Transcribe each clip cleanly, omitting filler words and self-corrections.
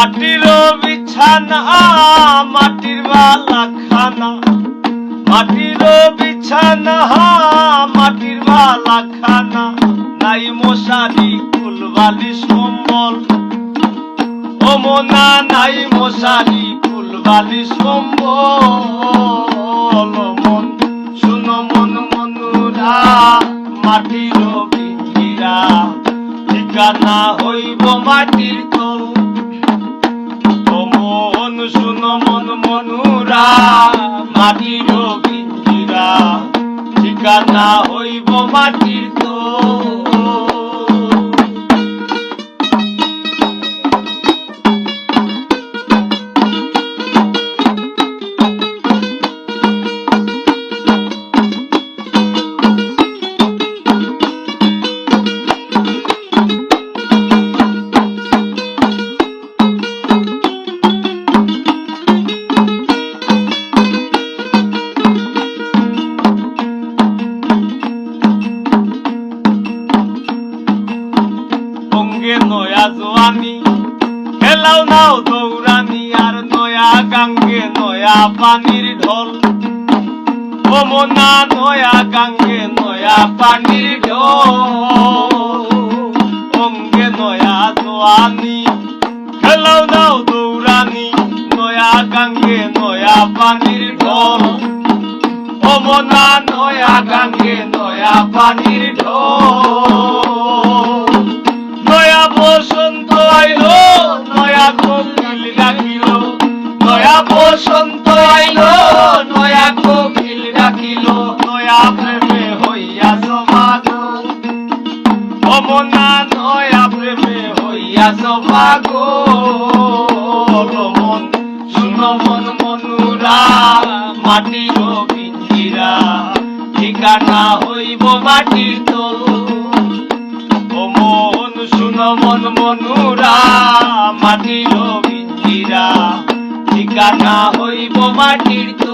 মাটির বিছানা মাটির বালা খানা, মাটির বিছানা মাটির বালা খানা, নাই মশারি কুল বালিশ কম্বল। ও মোনা নাই মশারি কুল বালিশ কম্বল। মন শুনো মন মনুরা মাটির পিঞ্জিরা, ঠিকানা হইব মাটির তল। ও মন শুনো মন মনুরা মাটির পিঞ্জিরা, ঠিকানা হইব মাটির তল। নয়া জোয়ানি খেলাও নাও দৌড়ানি, আর নয়া গাঙ্গে নয়া পানির ঢল। ও মোনা নয়া গাঙ্গে নয়া পানির ঢল। অঙ্গে নয়া জোয়ানি খেলাও নাও দৌড়ানি, নয়া গাঙ্গে নয়া পানির ঢল। ও মোনা নয়া গাঙ্গে নয়া পানির ঢল। নয়া বসন্ত আইলো নয়া কোকিল ডাকিল, নয়া বসন্ত আইলো নয়া কোকিল ডাকিল, নয়া প্রেমে হইয়াছ পাগল। ও মোনা নয়া প্রেমে হইয়াছ পাগল। মন শুনো মন মনুরা মাটির পিঞ্জিরা, ঠিকানা হইব মাটির তল। ও মন শুনো মন মনুরা মাটির পিঞ্জিরা, ঠিকানা হইব মাটির তল।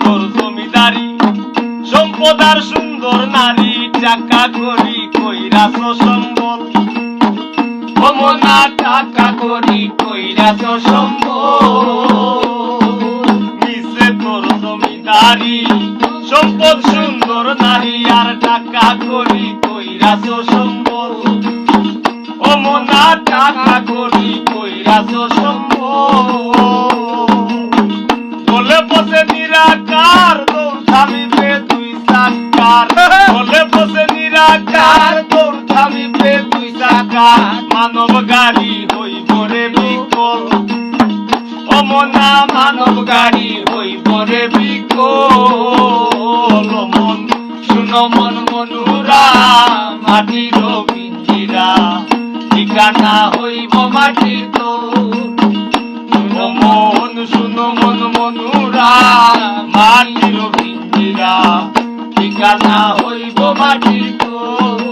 তোর জমিদারি সম্পদার সুন্দর নারী, টাকা করি কইরাছ সম্বল। ও মোনা টাকা করি কইরাছ সম্বল। মিছে তোর জমিদারি সম্পদ সুন্দর নারী, আর টাকা করি কইরাছ সম্বল। ও মোনা টাকা করি কইরাছ সম্বল। বলে বসে নিরাকার দৌড় থামিবে দুই চাকার, বলে বসে নিরাকার দৌড় থামিবে দুই চাকার, মানব গাড়ি হইব রে বিকল। ও মোনা মানব গাড়ি হইব রে বিকল। মন শুনো মন মনুরা মাটির পিঞ্জিরা, ঠিকানা হইব মাটির তল। মন শুনো মন মনুরা মাটির পিঞ্জিরা, ঠিকানা হইব মাটির তল।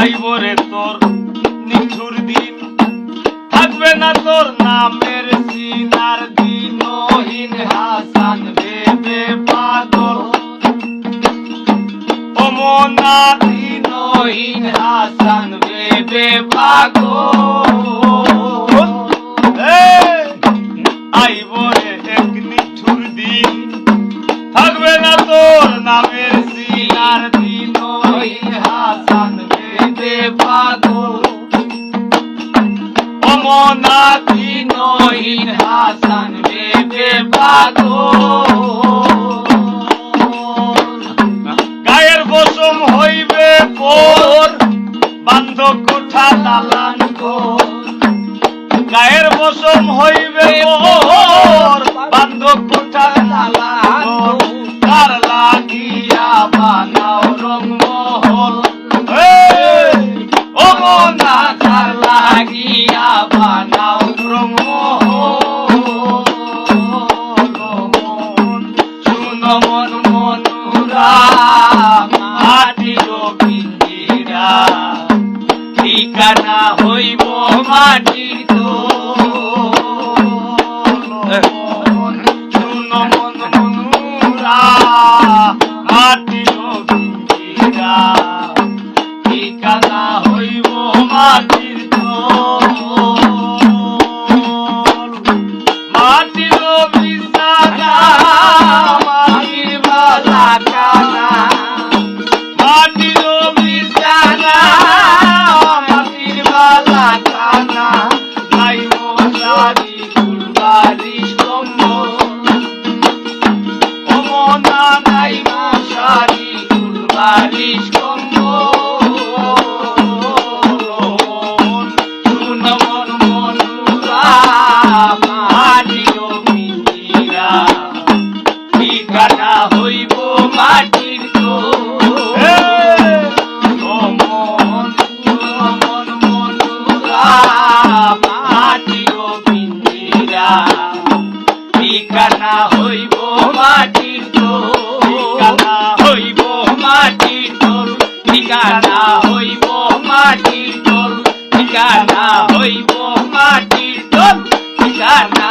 আইবরে তোর নিঠুর দিন, থাকবে না তোর নামের সিনার দিনহীন হাসান ভেবে পাগল। ও মোনা দিনহীন হাসান ভেবে পাগল। আইব রে এক নিঠুর দিন, থাকবে না তোর নামের সিনার দিন। ওই হাসান বেদে পাগল অমনাথিন, ওই হাসান বেদে পাগল। গায়ের বসম হইবে পর, বান্ধ কোঠা দালান ঘর। গায়ের বসম হইবে পর, বান্ধ কোঠা দালান ঘর। তার লাগিয়া বানাও রংমহল, ও মনা তার লাগিয়া বানাও রংমহল। শুনো মন মনুরা মাটির পিঞ্জিরা, ঠিকানা হইব মাটির তোর। শুনো মন মনুরা মাটির পিঞ্জিরা, ঠিকানা হইব মাটির তোর। মাটির বিছানা মাটির বালাখানা, মাটির বিছানা মাটির বালাখানা। নাই মশারি ফুলবারিশ কম্বল, ও মনা নাই মশারি ফুলবারিশ কম্বল। শুনো মন মনুরা মাটির পিঞ্জিরা, ঠিকানা হইব মাটির তোর। ও মন মনুরা মাটির পিঞ্জিরা, ঠিকানা হইব মাটির তোর। ঠিকানা হইব মাটির তোর, ঠিকানা হইব মাটির তোর, ঠিকানা হইব মাটির তোর, ঠিকানা